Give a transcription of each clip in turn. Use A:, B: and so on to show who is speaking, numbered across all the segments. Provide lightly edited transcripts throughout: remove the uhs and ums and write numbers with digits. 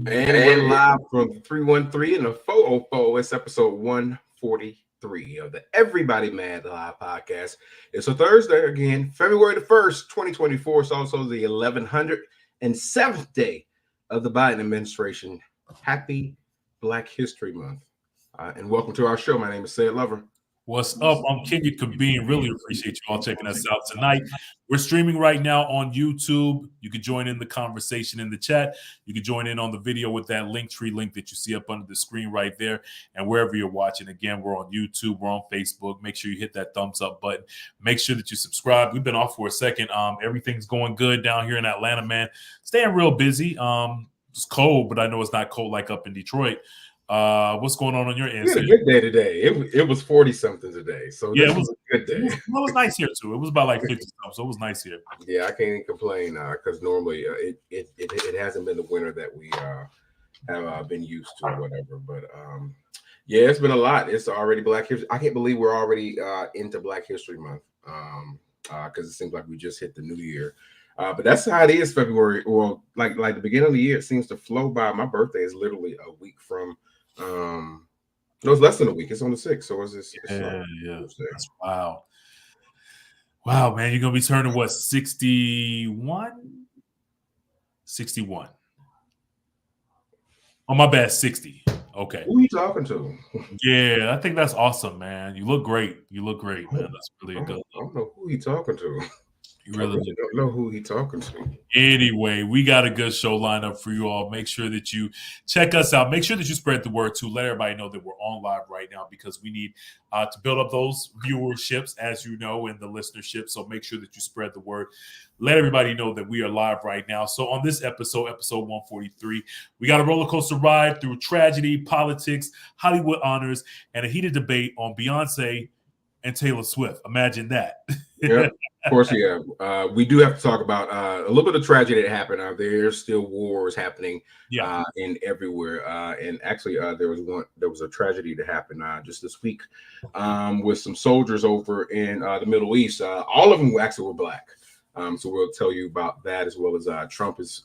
A: And we're live from 313 and the 404. It's episode 143 of the Everybody Mad Live podcast. It's a Thursday again, February the 1st, 2024. It's also the 1107th day of the Biden administration. Happy Black History Month. And welcome to our show. My name is Sid Lover.
B: What's up? I'm King Kabeen. Really appreciate you all checking us out tonight. We're streaming right now on YouTube. You can join in the conversation in the chat. You can join in on the video with that Linktree link that you see up under the screen right there. And wherever you're watching, again, we're on YouTube, we're on Facebook. Make sure you hit that thumbs up button. Make sure that you subscribe. We've been off for a second. Everything's going good down here in Atlanta, man. Staying real busy. It's cold, but I know it's not cold like up in Detroit. What's going on your end?
A: We had a good day today. It was 40 something today, so
B: yeah,
A: it was a good day.
B: It was nice here too. It was about like 50 something, so it was nice here.
A: Yeah, I can't even complain because normally it hasn't been the winter that we have been used to or whatever. But yeah, it's been a lot. It's already Black History. I can't believe we're already into Black History Month because it seems like we just hit the new year. But that's how it is. February, or like the beginning of the year, it seems to flow by. My birthday is literally a week from. No, it's less than a week. It's on the 6th. So is this?
B: Yeah. That's wow. Wow, man, you're gonna be turning what? 61? 61. Oh, my bad, 60. Okay.
A: Who are you talking to?
B: Yeah, I think that's awesome, man. You look great. Man. That's really good.
A: I don't know who he talking to.
B: You really
A: don't know who he talking to.
B: Anyway, we got a good show lined up for you all. Make sure that you check us out. Make sure that you spread the word too. Let everybody know that we're on live right now because we need to build up those viewerships, as you know, and the listenership. So make sure that you spread the word. Let everybody know that we are live right now. So on this episode 143, we got a roller coaster ride through tragedy, politics, Hollywood honors, and a heated debate on Beyoncé and Taylor Swift. Imagine that.
A: Yeah. Of course, yeah. We do have to talk about a little bit of tragedy that happened. There's still wars happening in everywhere. And actually, there was a tragedy that happened just this week with some soldiers over in the Middle East. All of them actually were Black. So we'll tell you about that, as well as Trump is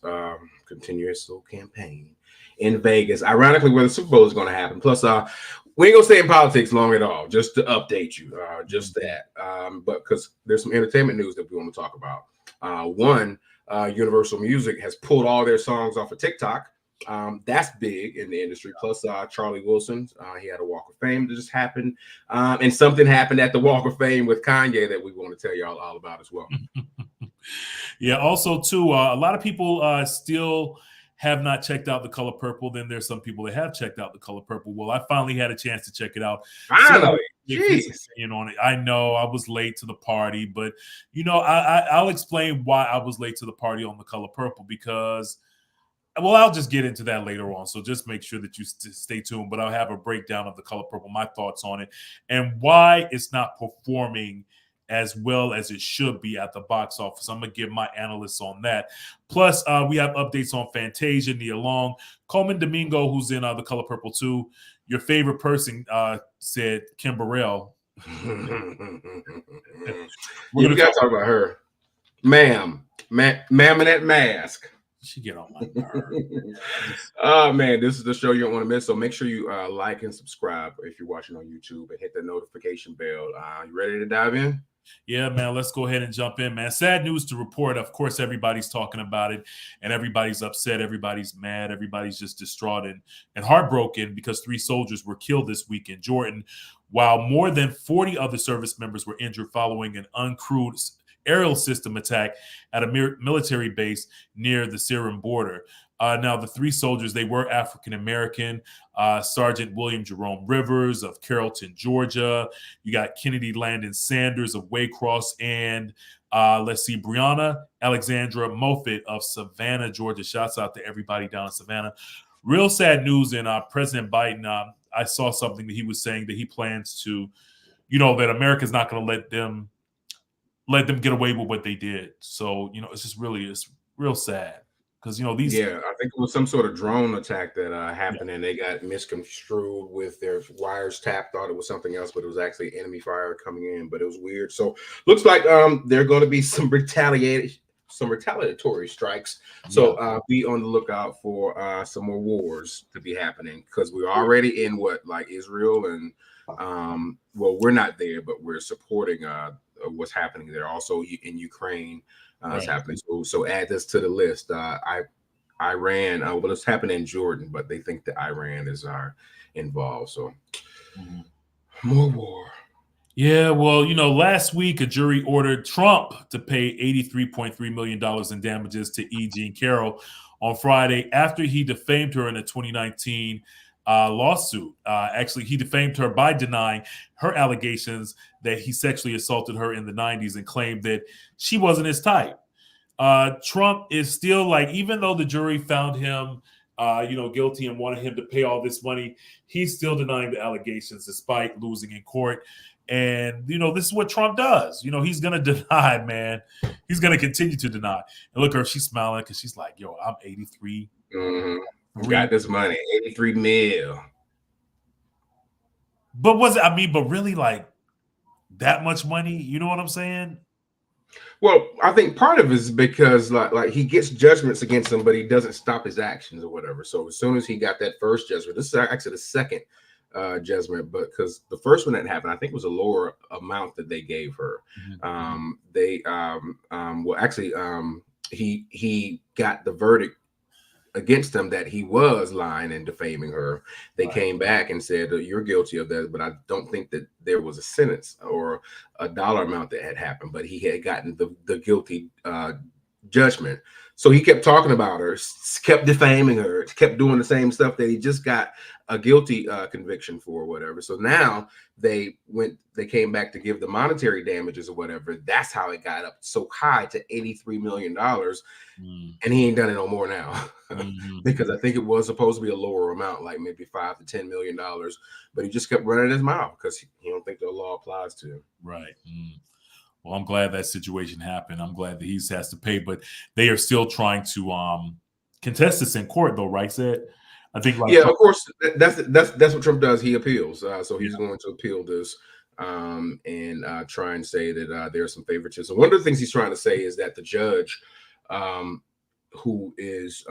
A: continuing his campaign in Vegas, ironically, where the Super Bowl is going to happen. Plus, we ain't gonna stay in politics long at all, just to update you, just that. But because there's some entertainment news that we want to talk about. One, Universal Music has pulled all their songs off of TikTok. That's big in the industry. Plus, Charlie Wilson, he had a Walk of Fame that just happened. And something happened at the Walk of Fame with Kanye that we want to tell y'all all about as well.
B: Yeah, also, too, a lot of people still have not checked out The Color Purple. Then there's some people that have checked out The Color Purple. Well, I finally had a chance to check it out.
A: Finally,
B: on it. I know I was late to the party, but I'll explain why I was late to the party on The Color Purple because, well, I'll just get into that later on. So just make sure that you stay tuned. But I'll have a breakdown of The Color Purple, my thoughts on it, and why it's not performing as well as it should be at the box office. I'm going to give my analysts on that. Plus, we have updates on Fantasia, Nia Long, Coleman Domingo, who's in The Color Purple 2. Your favorite person said Kim Burrell.
A: We got to talk about her. Ma'am in that mask.
B: She get on my nerves.
A: Oh, man, this is the show you don't want to miss. So make sure you like and subscribe if you're watching on YouTube and hit the notification bell. You ready to dive in?
B: Yeah, man, let's go ahead and jump in, man. Sad news to report. Of course, everybody's talking about it, and everybody's upset. Everybody's mad. Everybody's just distraught and heartbroken because 3 soldiers were killed this week in Jordan, while more than 40 other service members were injured following an uncrewed aerial system attack at a military base near the Syrian border. Now, the 3 soldiers, they were African-American. Sergeant William Jerome Rivers of Carrollton, Georgia. You got Kennedy Landon Sanders of Waycross. And Breonna Alexandra Moffett of Savannah, Georgia. Shouts out to everybody down in Savannah. Real sad news in President Biden. I saw something that he was saying that he plans to, that America's not going to let them get away with what they did. So, it's real sad. Because, I think
A: it was some sort of drone attack that happened, and they got misconstrued with their wires tapped. Thought it was something else, but it was actually enemy fire coming in. But it was weird. So looks like there are going to be some retaliation some retaliatory strikes. So be on the lookout for some more wars to be happening, because we're already in Israel and well, we're not there, but we're supporting what's happening there. Also in Ukraine, is happening. So add this to the list. Iran, well, it's happening in Jordan, but they think that Iran is involved. So more war.
B: Yeah, well, last week a jury ordered Trump to pay $83.3 million in damages to E. Jean Carroll on Friday after he defamed her in a 2019 lawsuit. Actually, he defamed her by denying her allegations that he sexually assaulted her in the 90s and claimed that she wasn't his type. Trump is still even though the jury found him guilty and wanted him to pay all this money, he's still denying the allegations despite losing in court. And, this is what Trump does. He's going to deny, man. He's going to continue to deny. And look at her, she's smiling because she's like, yo, I'm 83.
A: Got this money, 83 mil.
B: But but really that much money? You know what I'm saying?
A: Well, I think part of it is because like he gets judgments against him, but he doesn't stop his actions or whatever. So as soon as he got that first judgment, this is actually the second judgment, but because the first one that happened, I think was a lower amount that they gave her. He got the verdict against him that he was lying and defaming her. They came back and said, you're guilty of that, but I don't think that there was a sentence or a dollar amount that had happened, but he had gotten the guilty judgment. So he kept talking about her, kept defaming her, kept doing the same stuff that he just got a guilty conviction for or whatever. So now they came back to give the monetary damages or whatever. That's how it got up so high to $83 million. And he ain't done it no more now. Because I think it was supposed to be a lower amount, like maybe $5 to $10 million. But he just kept running his mouth because he don't think the law applies to him.
B: Right. Well, I'm glad that situation happened. I'm glad that he has to pay, but they are still trying to contest this in court, though, right? Said, I think.
A: Of course, that's what Trump does. He appeals, so he's going to appeal this and try and say that there's some favoritism. One of the things he's trying to say is that the judge, who is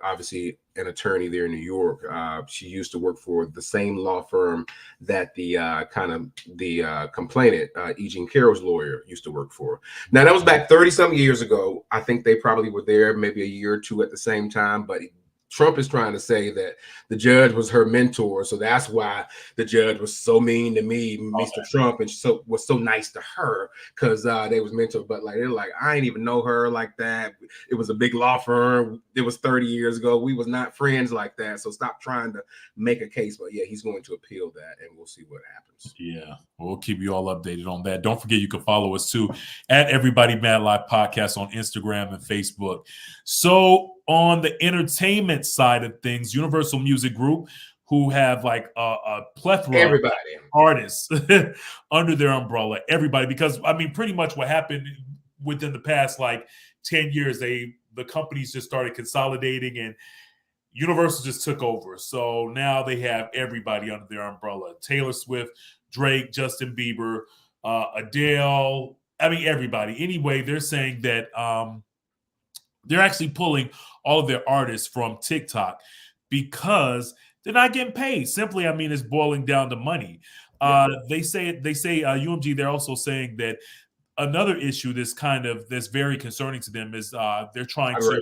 A: obviously an attorney there in New York, she used to work for the same law firm that the complainant, E. Jean Carroll's lawyer, used to work for. Now, that was back 30-some years ago. I think they probably were there maybe a year or two at the same time, but Trump is trying to say that the judge was her mentor, so that's why the judge was so mean to me, Mr. Trump, and was so nice to her because they was mentored. But they're like, I ain't even know her like that. It was a big law firm. It was 30 years ago. We was not friends like that. So stop trying to make a case. But yeah, he's going to appeal that, and we'll see what happens.
B: Yeah, we'll keep you all updated on that. Don't forget, you can follow us too at Everybody Mad Live Podcast on Instagram and Facebook. So on the entertainment side of things, Universal Music Group, who have a plethora of artists under their umbrella, everybody, because pretty much what happened within the past 10 years, the companies just started consolidating and Universal just took over. So now they have everybody under their umbrella. Taylor Swift, Drake, Justin Bieber, Adele, everybody. Anyway, they're saying that they're actually pulling all of their artists from TikTok because they're not getting paid. Simply, it's boiling down to money. They say UMG, they're also saying that another issue that's very concerning to them is they're trying to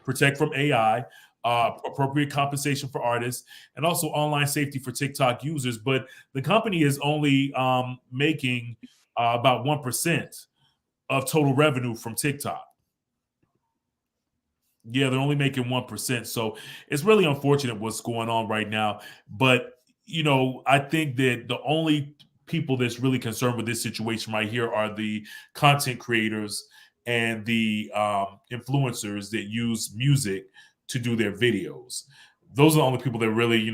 B: protect from AI, appropriate compensation for artists, and also online safety for TikTok users. But the company is only making about 1% of total revenue from TikTok. Yeah, they're only making 1%. So it's really unfortunate what's going on right now. But, I think that the only people that's really concerned with this situation right here are the content creators and the influencers that use music to do their videos. Those are the only people that really,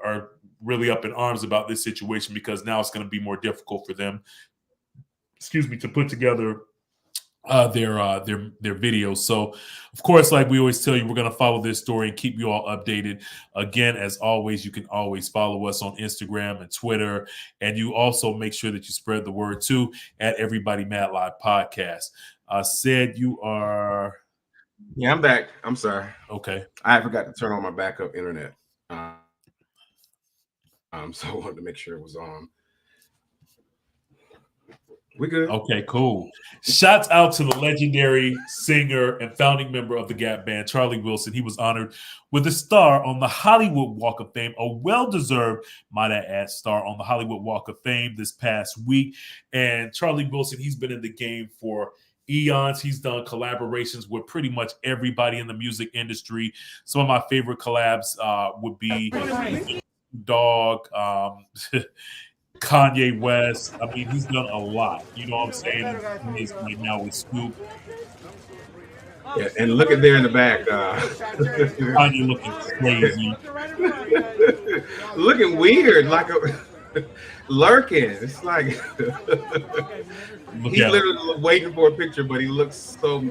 B: are really up in arms about this situation, because now it's going to be more difficult for them, to put together their videos. So, of course, like we always tell you, we're going to follow this story and keep you all updated. Again, as always, you can always follow us on Instagram and Twitter, and you also make sure that you spread the word too at Everybody Mad Live Podcast. Said you are.
A: Yeah, I'm back. I'm sorry.
B: Okay.
A: I forgot to turn on my backup internet. So I wanted to make sure it was on. We good?
B: Okay, cool. Shouts out to the legendary singer and founding member of the Gap Band, Charlie Wilson. He was honored with a star on the Hollywood Walk of Fame, a well-deserved, might I add, star on the Hollywood Walk of Fame this past week. And Charlie Wilson, he's been in the game for eons. He's done collaborations with pretty much everybody in the music industry. Some of my favorite collabs would be Dog, Kanye West. I mean, he's done a lot. You know what I'm saying? He's right now with Scoop.
A: Yeah, and look at there in the back.
B: Kanye looking crazy.
A: Looking weird, like a lurking. It's like he's literally waiting for a picture, but he looks so.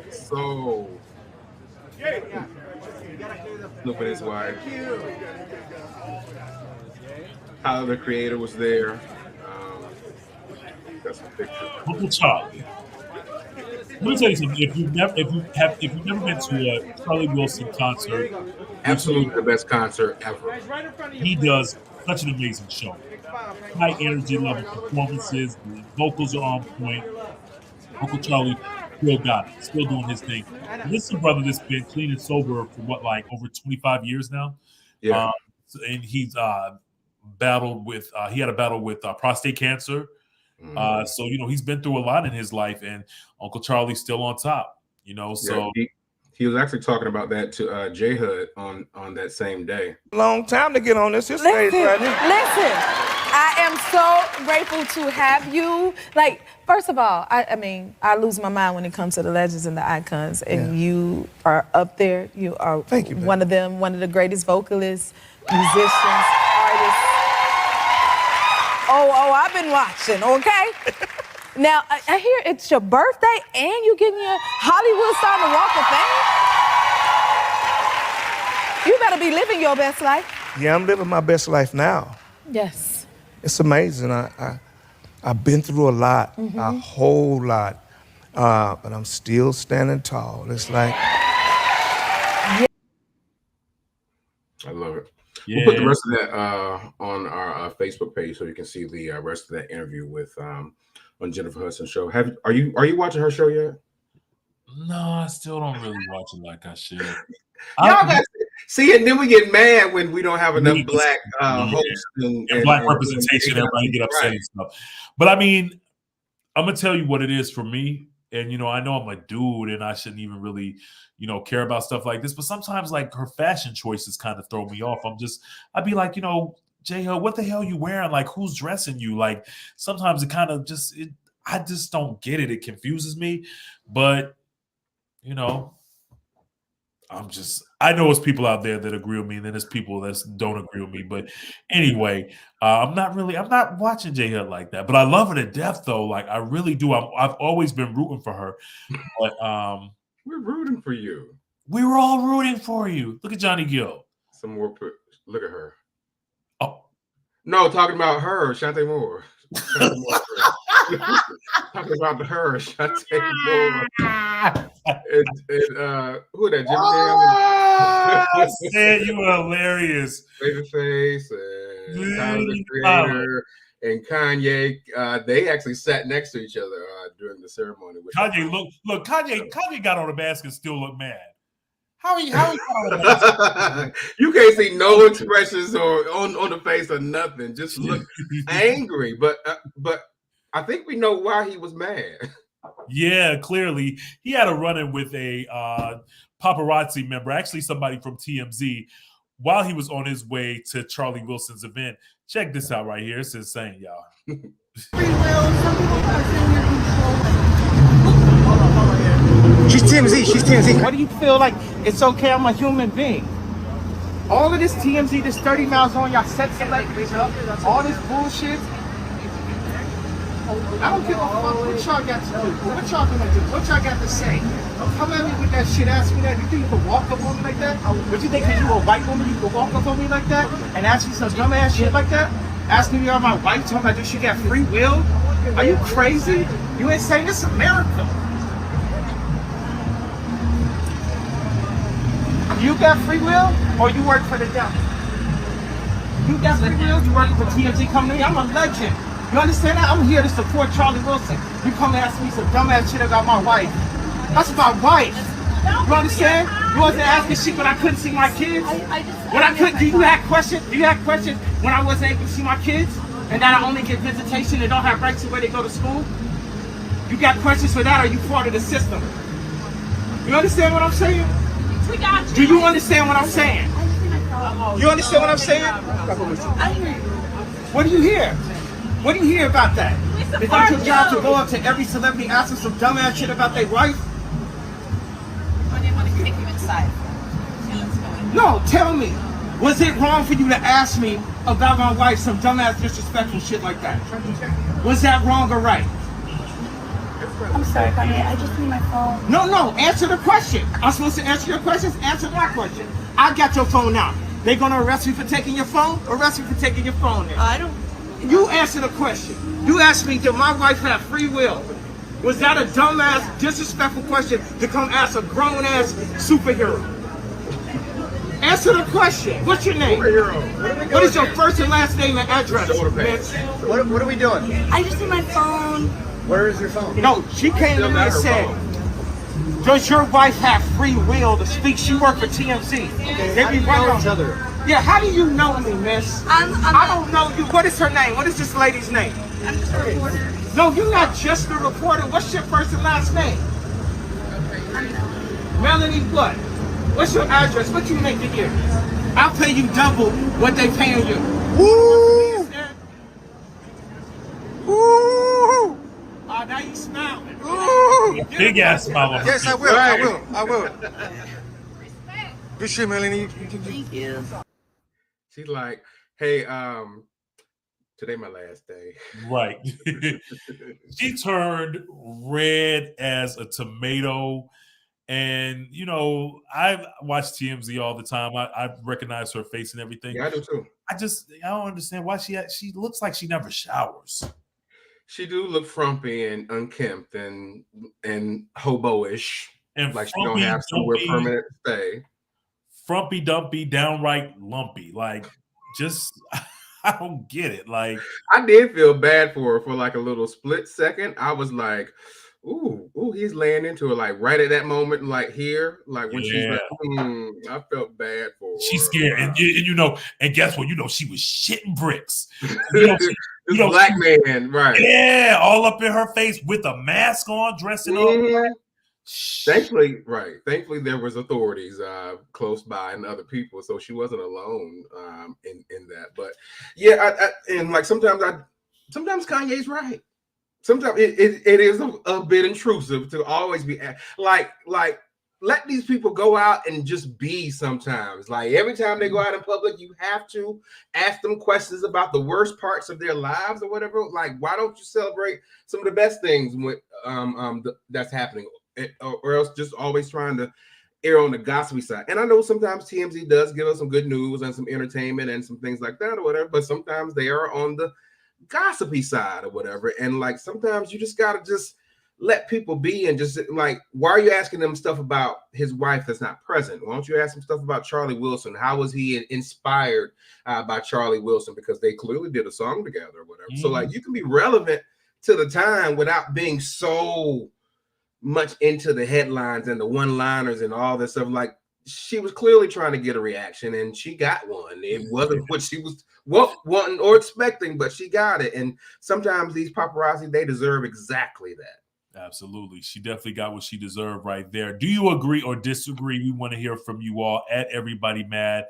A: Look at his wife. Tyler, the Creator, was there. Got some pictures.
B: Uncle Charlie. Let me tell you something. If you've never been to a Charlie Wilson concert,
A: absolutely the best concert ever.
B: He does such an amazing show. High energy level performances, the vocals are on point. Uncle Charlie still got it, still doing his thing. And this is a brother that's been clean and sober for over 25 years now.
A: Yeah,
B: and he's battled with he had a battle with prostate cancer. So he's been through a lot in his life, and Uncle Charlie's still on top. So
A: he was actually talking about that to J Hud on that same day.
C: Long time to get on this stage right here.
D: Listen, I am so grateful to have you. Like, first of all, I mean, I lose my mind when it comes to the legends and the icons, and you are up there. You are one of them, one of the greatest vocalists, musicians, artists. Oh, I've been watching, okay? Now, I hear it's your birthday and you getting your Hollywood star on the Walk of Fame? You better be living your best life.
C: Yeah, I'm living my best life now.
D: Yes.
C: It's amazing. I've been through a lot, a whole lot, but I'm still standing tall. It's like...
A: I love it. Yeah. We'll put the rest of that on our Facebook page so you can see the rest of that interview with on Jennifer Hudson's show. Are you watching her show yet?
B: No, I still don't really watch it like I should.
A: Y'all got see, and then we get mad when we don't have enough black hosts and
B: black representation. Everybody get upset and stuff. But I mean, I'm gonna tell you what it is for me. And I know I'm a dude, and I shouldn't even really, care about stuff like this. But sometimes, like, her fashion choices kind of throw me off. I'd be like, J-Ho, what the hell are you wearing? Like, who's dressing you? Like, sometimes it kind of I just don't get it. It confuses me. But, I know it's people out there that agree with me, and then there's people that don't agree with me. But anyway, I'm not watching J-Hud like that. But I love her to death, though. Like, I really do. I've always been rooting for her. But
A: we're rooting for you.
B: We were all rooting for you. Look at Johnny Gill.
A: Some more. Look at her.
B: Oh
A: no, talking about her, Shantae Moore. Talking about her, Shantae Moore. And who that? Jimmy
B: Jam? You were hilarious.
A: Babyface and Tyler, the Creator, and Kanye. They actually sat next to each other during the ceremony.
B: Kanye look. Kanye got on the mask and still look mad. How he got on the mask?
A: You can't see no expressions or on the face or nothing. Just look angry. But I think we know why he was mad.
B: Yeah, clearly he had a run-in with a paparazzi member, actually somebody from TMZ, while he was on his way to Charlie Wilson's event. Check this out right here. It's insane, y'all.
E: She's TMZ. Why do you feel like it's okay? I'm a human being. All of this TMZ, this 30 miles on, y'all set celebrities up, all this bullshit. I don't give a fuck what y'all got to do. What y'all gonna do? What y'all got to say? Don't come at me with that shit. Ask me that. You think you can walk up on me like that? But you think because you a white woman, you can walk up on me like that and ask me some dumb ass shit like that? Asking me about my wife, talking about this, she got free will? Are you crazy? You ain't saying this is America. You got free will or you work for the devil? You got free will, you work for TMZ company. I'm a legend. You understand that? I'm here to support Charlie Wilson. You come and ask me some dumbass shit about my wife. That's my wife. You understand? You wasn't asking shit when I couldn't see my kids. When I couldn't, do you have questions? Do you have questions when I wasn't able to see my kids? And that I only get visitation and don't have rights to where they go to school? You got questions for that or you part of the system? You understand what I'm saying? Do you understand what I'm saying? You understand what I'm saying? What do you hear? What do you hear about that? Is that your job to go up to every celebrity, ask them some dumbass shit about their wife?
F: Or they want to kick you inside.
E: No, tell me. Was it wrong for you to ask me about my wife some dumbass disrespectful shit like that? Was that wrong or right?
F: I'm sorry, honey. I just need my phone.
E: No. Answer the question. I'm supposed to answer your questions. Answer my question. I got your phone now. They gonna arrest me for taking your phone? Arrest me for taking your phone then?
F: I don't.
E: You answer the question. You asked me, did my wife have free will? Was that a dumbass, disrespectful question to come ask a grown-ass superhero? Answer the question. What's your name? What is your first and last name and address?
G: What are we doing?
F: I just need my phone.
G: Where is your phone?
E: No, she came to me and said, does your wife have free will to speak? She worked for TMZ.
G: Okay, how do you know each other?
E: Yeah, how do you know me, miss? I don't know you. What is her name? What is this lady's name?
F: I'm just a reporter.
E: No, you're not just a reporter. What's your first and last name? Melanie what? What's your address? What you make a year? I'll pay you double what they paying you. Woo! Woo! Oh, now you smiling.
C: Ooh.
B: Big ass smile.
C: Yes, I will. I will. Good shit, Melanie.
F: Thank you.
A: She's like, hey, today my last day.
B: Right. She turned red as a tomato. And, you know, I watch TMZ all the time. I recognize her face and everything.
A: Yeah, I do too.
B: I don't understand why she looks like she never showers.
A: She do look frumpy and unkempt and hobo-ish.
B: And
A: like she don't have somewhere permanent to stay.
B: Frumpy dumpy, downright lumpy. Like, just I don't get it. Like,
A: I did feel bad for her for like a little split second. I was like, ooh, he's laying into her like right at that moment, like here, like when she's like, I felt bad for her.
B: She's scared, and and guess what? You know, she was shitting bricks.
A: This black man, right?
B: Yeah, all up in her face with a mask on, dressing up.
A: Thankfully, there was authorities close by and other people, so she wasn't alone in that. But yeah, and like sometimes Kanye's right. Sometimes it is a bit intrusive to always be like let these people go out and just be sometimes. Like every time they go out in public, you have to ask them questions about the worst parts of their lives or whatever. Like, why don't you celebrate some of the best things that's happening? Or else just always trying to err on the gossipy side. And I know sometimes TMZ does give us some good news and some entertainment and some things like that or whatever, but sometimes they are on the gossipy side or whatever. And like sometimes you just gotta just let people be and just like, why are you asking them stuff about his wife that's not present? Why don't you ask them stuff about Charlie Wilson? How was he inspired by Charlie Wilson? Because they clearly did a song together or whatever. So like you can be relevant to the time without being so much into the headlines and the one-liners and all this stuff. Like she was clearly trying to get a reaction and she got one. It wasn't what she was wanting or expecting, but she got it. And sometimes these paparazzi, they deserve exactly that.
B: Absolutely. She definitely got what she deserved right there. Do you agree or disagree? We want to hear from you all at EverybodyMAD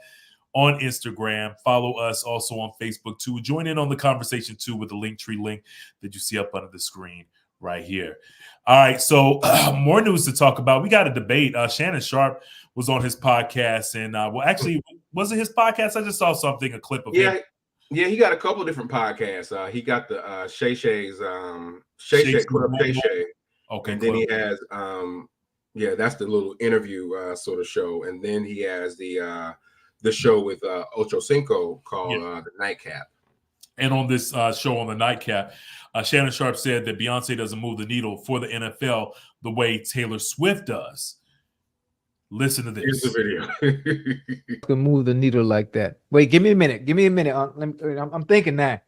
B: on Instagram. Follow us also on Facebook too. Join in on the conversation too with the Linktree link that you see up under the screen right here. All right, so more news to talk about. We got a debate. Shannon Sharp was on his podcast, and well, actually, was it his podcast? I just saw something, a clip of him
A: Yeah, he got a couple of different podcasts. He got the Shay Shay's Shay Club Shay Shay.
B: Okay.
A: And then he has yeah, that's the little interview sort of show. And then he has the show with Ocho Cinco called The Nightcap.
B: And on this show on The Nightcap, Shannon Sharp said that Beyonce doesn't move the needle for the NFL the way Taylor Swift does. Listen to this.
A: Here's the video.
H: Can move the needle like that. Wait, give me a minute. Give me a minute. I'm thinking that.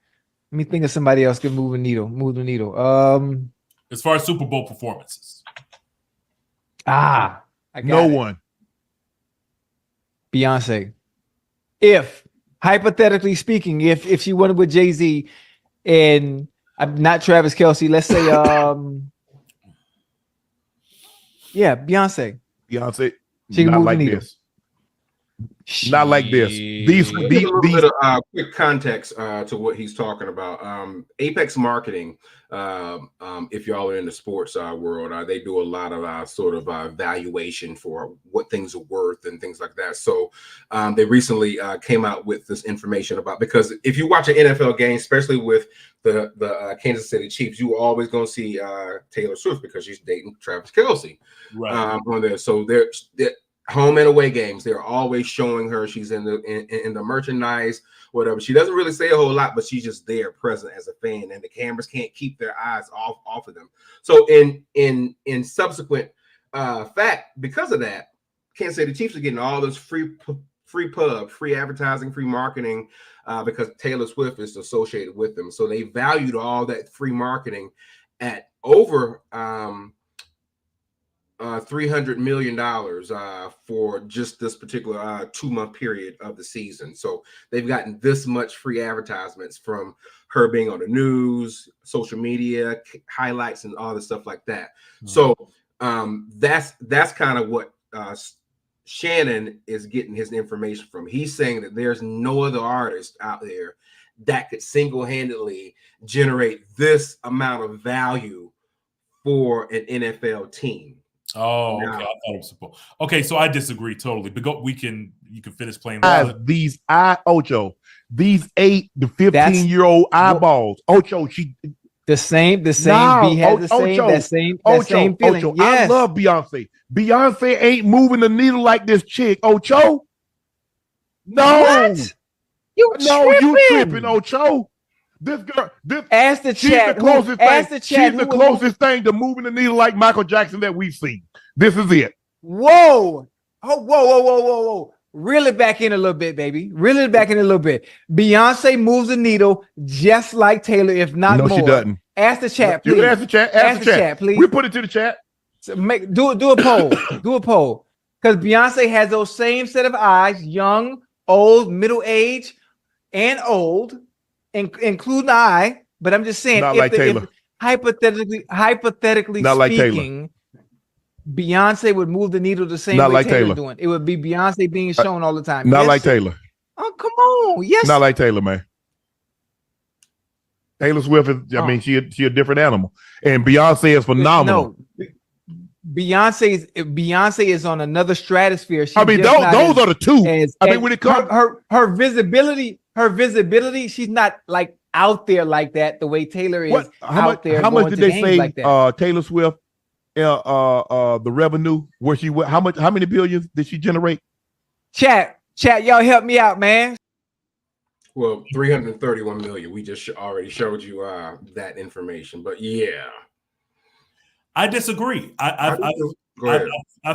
H: Let me think of somebody else can move the needle. Move the needle.
B: As far as Super Bowl performances.
I: No one.
H: Beyonce. If hypothetically speaking, if she went with Jay-Z and not Travis Kelce, let's say yeah, Beyonce.
I: She can move the needle. Not like this. These
A: a little bit of quick context to what he's talking about. Apex Marketing, if y'all are in the sports world, they do a lot of sort of valuation for what things are worth and things like that. So they recently came out with this information about, because if you watch an NFL game, especially with the Kansas City Chiefs, you always gonna see Taylor Swift because she's dating Travis Kelce on there. So they're home and away games, they're always showing her. She's in the merchandise, whatever. She doesn't really say a whole lot, but she's just there, present as a fan, and the cameras can't keep their eyes off of them. So in subsequent fact, because of that, Kansas City Chiefs are getting all this free pub, free advertising, free marketing, because Taylor Swift is associated with them. So they valued all that free marketing at over $300 million for just this particular 2-month period of the season. So they've gotten this much free advertisements from her being on the news, social media, highlights, and all the stuff like that. So that's kind of what Shannon is getting his information from. He's saying that there's no other artist out there that could single-handedly generate this amount of value for an NFL team.
B: Oh, okay. I thought it was supposed. Okay, so I disagree totally. But you can finish playing.
I: These 8 to 15-year-old eyeballs. Ocho,
H: the same. B has the same feeling.
I: Ocho,
H: yes.
I: I love Beyonce. Beyonce ain't moving the needle like this chick. Ocho, no,
H: what? You
I: tripping, Ocho. This girl,
H: ask the chat.
I: She's the closest thing to moving the needle like Michael Jackson that we've seen. This is it.
H: Whoa. Reel it back in a little bit, baby. Reel it back in a little bit. Beyonce moves the needle just like Taylor, if not more.
I: No, she doesn't.
H: Ask the chat, please.
I: You can ask the chat. Ask the chat,
H: please.
I: We put it to the chat.
H: So do a poll. Do a poll. Because Beyonce has those same set of eyes, young, old, middle age, and old. Including I, but I'm just saying,
I: not like Taylor.
H: Hypothetically
I: not
H: speaking,
I: like Taylor.
H: Beyonce would move the needle the same way
I: like
H: Taylor doing. It would be Beyonce being shown all the time.
I: Not like Taylor.
H: Oh, come on. Yes.
I: Not like Taylor, man. Taylor Swift is, I mean, she a different animal. And Beyonce is phenomenal.
H: No. Beyonce is on another stratosphere.
I: I mean, those are the two. When it comes
H: her visibility, she's not like out there like that the way Taylor is out there.
I: How much did they say
H: like that?
I: Taylor Swift the revenue where she how many billions did she generate? Chat,
H: y'all help me out, man.
A: Well, 331 million. We just already showed you that information, but yeah.
B: I disagree. I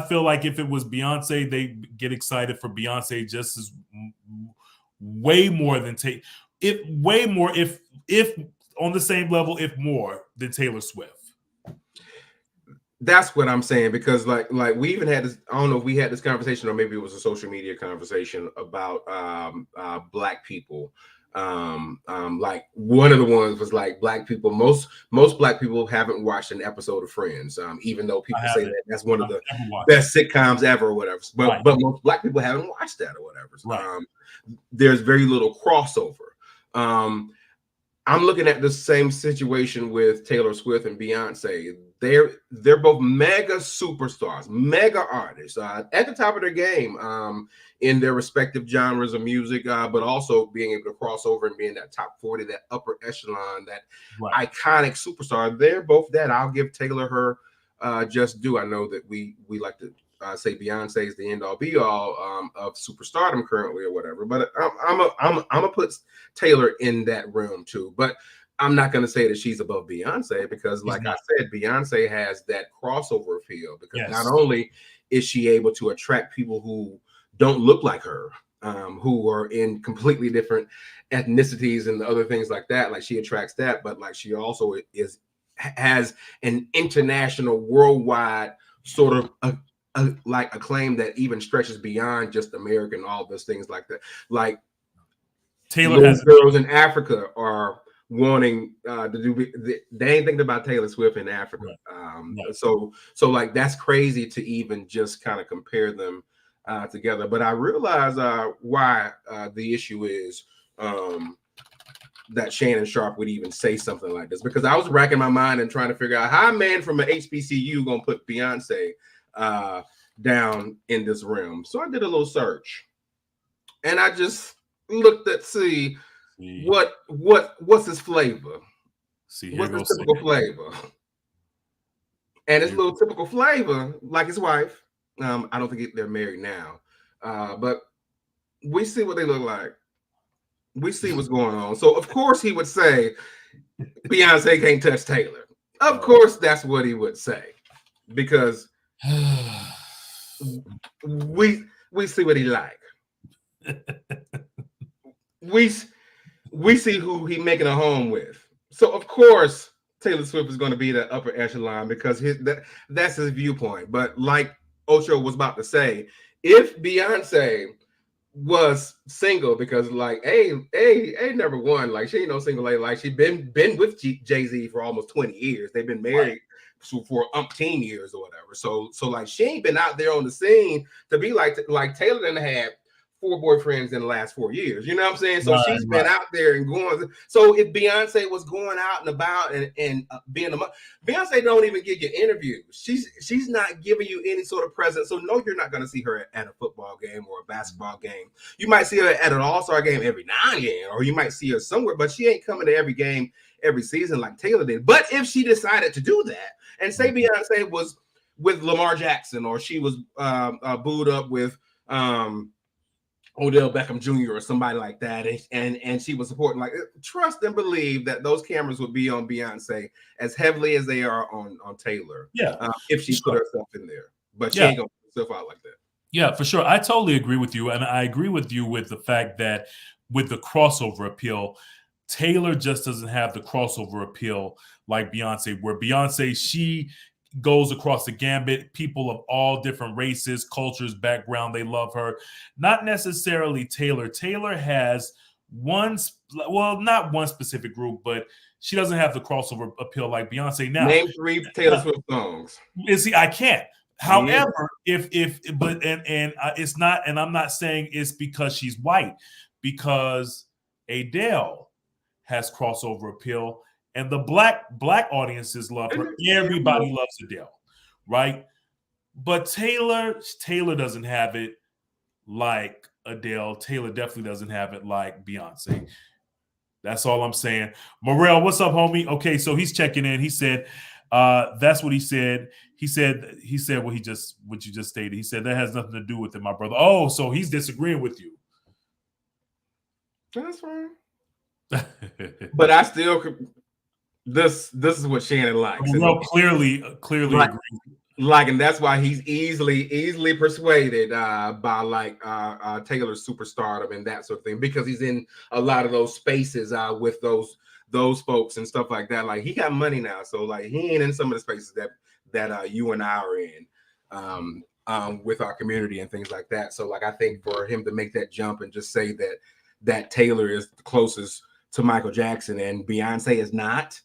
B: feel like if it was Beyonce, they get excited for Beyonce just as way more than if on the same level, if more than Taylor Swift.
A: That's what I'm saying, because like we even had this, I don't know if we had this conversation or maybe it was a social media conversation about black people. Like one of the ones was like black people, most black people haven't watched an episode of Friends, even though people say that's one of the best sitcoms ever or whatever, but most black people haven't watched that or whatever. There's very little crossover. I'm looking at the same situation with Taylor Swift and Beyonce. they're both mega superstars, mega artists at the top of their game in their respective genres of music, but also being able to cross over and be in that top 40, that upper echelon, that iconic superstar. They're both that. I'll give Taylor her just due. I know that we like to say Beyonce is the end all be all of superstardom currently or whatever, but I'm gonna put Taylor in that realm too. But I'm not going to say that she's above Beyonce because, like I said, Beyonce has that crossover appeal because not only is she able to attract people who don't look like her, who are in completely different ethnicities and other things like that, like she attracts that, but like she also has an international, worldwide sort of like acclaim that even stretches beyond just American, all those things like that. Like
B: Taylor has
A: girls in Africa are wanting to do, they ain't thinking about Taylor Swift in Africa. So like that's crazy to even just kind of compare them together. But I realize why the issue is that Shannon Sharpe would even say something like this, because I was racking my mind and trying to figure out how a man from an HBCU gonna put Beyonce down in this realm. So I did a little search and I just looked at what's his flavor? What's his typical flavor? And his little typical flavor, like his wife. I don't think they're married now, but we see what they look like. We see what's going on. So of course he would say Beyonce can't touch Taylor. Of course that's what he would say, because we see what he like. We see who he making a home with. So of course Taylor Swift is going to be the upper echelon because that's his viewpoint. But like Ocho was about to say, if Beyonce was single, because like A never won, like she ain't no single lady, like she been with Jay-Z for almost 20 years. They've been married for umpteen years or whatever. So like she ain't been out there on the scene to be like Taylor done had 4 boyfriends in the last 4 years. You know what I'm saying? So she's been out there and going. So if Beyonce was going out and about and being Beyonce don't even give you interviews. She's not giving you any sort of presence. So no, you're not going to see her at a football game or a basketball game. You might see her at an all-star game every now and again, or you might see her somewhere, but she ain't coming to every game every season like Taylor did. But if she decided to do that, and say Beyonce was with Lamar Jackson, or she was booed up with Odell Beckham Jr. or somebody like that, and she was supporting, like, trust and believe that those cameras would be on Beyonce as heavily as they are on Taylor. If she put herself in there, but she ain't gonna put herself out like that.
B: Yeah, for sure. I totally agree with you, and I agree with you with the fact that with the crossover appeal, Taylor just doesn't have the crossover appeal like Beyonce, where Beyonce, she goes across the gambit, people of all different races, cultures, background, they love her. Not necessarily Taylor. Taylor has not one specific group, but she doesn't have the crossover appeal like Beyonce. Now,
A: name 3 Taylor Swift songs.
B: See, I can't. However, it's not, and I'm not saying it's because she's white, because Adele has crossover appeal. And the black audiences love her. Everybody loves Adele, right? But Taylor doesn't have it like Adele. Taylor definitely doesn't have it like Beyonce. That's all I'm saying. Morel, what's up, homie? Okay, so he's checking in. He said, that's what he said. He said what you just stated. He said that has nothing to do with it, my brother. Oh, so he's disagreeing with you.
A: That's fine. But I still could. This is what Shannon likes.
B: Well, clearly
A: like,
B: agrees.
A: Like, and that's why he's easily persuaded by like Taylor's superstardom and that sort of thing, because he's in a lot of those spaces with those folks and stuff like that. Like, he got money now, so like he ain't in some of the spaces that you and I are in with our community and things like that. So like, I think for him to make that jump and just say that Taylor is the closest to Michael Jackson and Beyonce is not,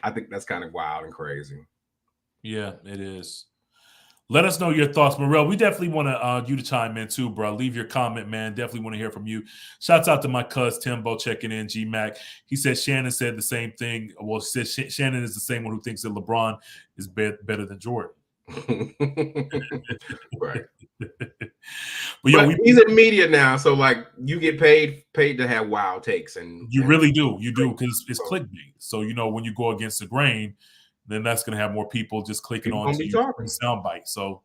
A: I think that's kind of wild and crazy.
B: Yeah, it is. Let us know your thoughts, Morel. We definitely want you to chime in too, bro. Leave your comment, man. Definitely want to hear from you. Shouts out to my cuz Timbo checking in. G Mac. He said Shannon said the same thing. Well, said Shannon is the same one who thinks that LeBron is better than Jordan.
A: Right.
B: But yo,
A: he's in media now, so like you get paid to have wild takes, and
B: you really do. You do, because it's clickbait. So when you go against the grain, then that's going to have more people just clicking on to your soundbite. So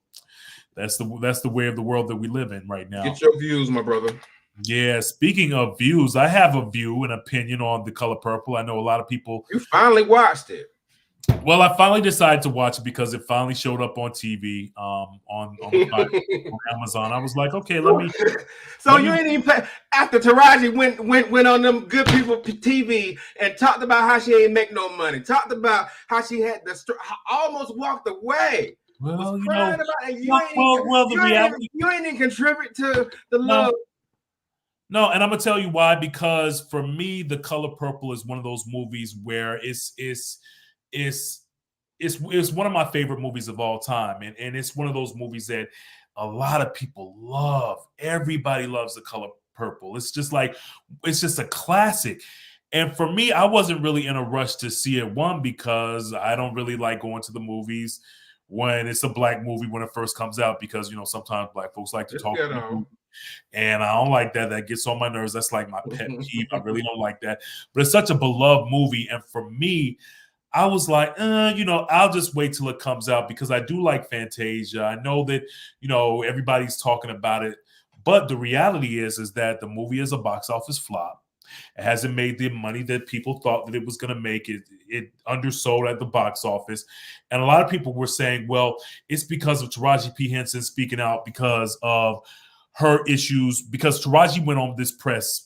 B: that's the way of the world that we live in right now.
A: Get your views, my brother.
B: Yeah. Speaking of views, I have a view and opinion on The Color Purple. I know a lot of people.
A: You finally watched it.
B: Well, I finally decided to watch it because it finally showed up on TV, on Amazon. I was like, okay, let me.
A: So you ain't even play after Taraji went on them Good People TV and talked about how she ain't make no money. Talked about how she had almost walked away.
B: Well,
A: you ain't even contribute to the love.
B: No, and I'm gonna tell you why. Because for me, The Color Purple is one of those movies where it's one of my favorite movies of all time, and it's one of those movies that a lot of people love. Everybody loves The Color Purple. It's just a classic. And for me, I wasn't really in a rush to see it. One, because I don't really like going to the movies when it's a black movie when it first comes out, because sometimes black folks like to talk. And I don't like that. That gets on my nerves. That's like my pet peeve. I really don't like that. But it's such a beloved movie, and for me, I was like, I'll just wait till it comes out, because I do like Fantasia. I know that, everybody's talking about it. But the reality is that the movie is a box office flop. It hasn't made the money that people thought that it was going to make. It undersold at the box office. And a lot of people were saying, well, it's because of Taraji P. Henson speaking out because of her issues, because Taraji went on this press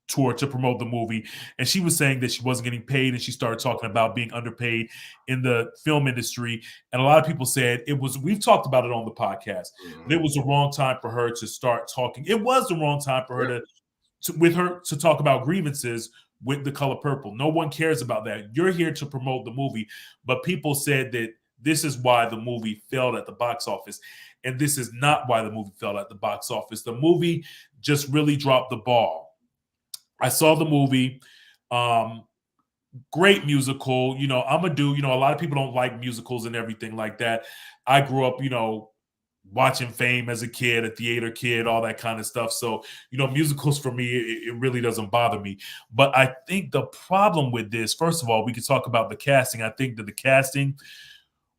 B: tour to promote the movie, and she was saying that she wasn't getting paid, and she started talking about being underpaid in the film industry. And a lot of people said we've talked about it on the podcast, but it was the wrong time for her to start talking. It was the wrong time for her to talk about grievances with The Color Purple. No one cares about that. You're here to promote the movie, but people said that this is why the movie failed at the box office. And this is not why the movie failed at the box office. The movie just really dropped the ball. I saw the movie. Great musical. I'm a dude. A lot of people don't like musicals and everything like that. I grew up, watching Fame as a kid, a theater kid, all that kind of stuff. So, musicals for me, it really doesn't bother me. But I think the problem with this, first of all, we could talk about the casting. I think that the casting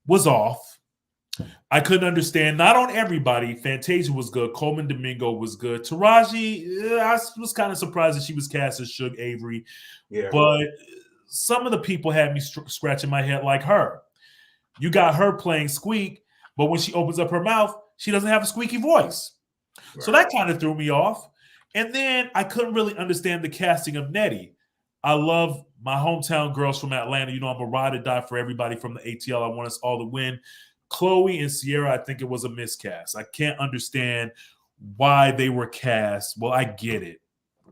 B: was off. I couldn't understand. Not on everybody. Fantasia was good. Coleman Domingo was good. Taraji, I was kind of surprised that she was cast as Suge Avery. Yeah. But some of the people had me scratching my head like her. You got her playing Squeak, but when she opens up her mouth, she doesn't have a squeaky voice. Right. So that kind of threw me off. And then I couldn't really understand the casting of Nettie. I love my hometown girls from Atlanta. I'm a ride or die for everybody from the ATL. I want us all to win. Chloe and Sierra, I think it was a miscast. I can't understand why they were cast. Well, I get it.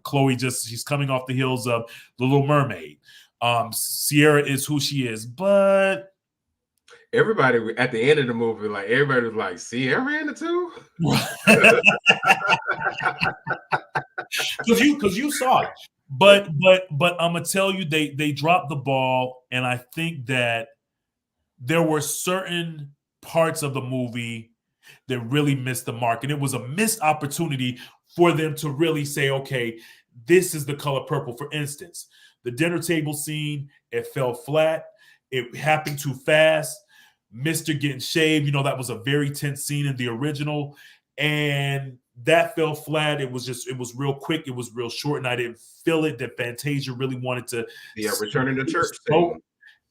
B: Chloe she's coming off the heels of The Little Mermaid. Sierra is who she is, but
A: everybody at the end of the movie, everybody was like, Sierra in it too?
B: Because you saw it. But I'm gonna tell you, they dropped the ball, and I think that there were certain parts of the movie that really missed the mark, and it was a missed opportunity for them to really say, okay, this is The Color Purple. For instance, the dinner table scene, it fell flat. It happened too fast. Mr. getting shaved, that was a very tense scene in the original, and that fell flat. It was real quick. It was real short, and I didn't feel it that Fantasia really wanted to.
A: Yeah, returning to church.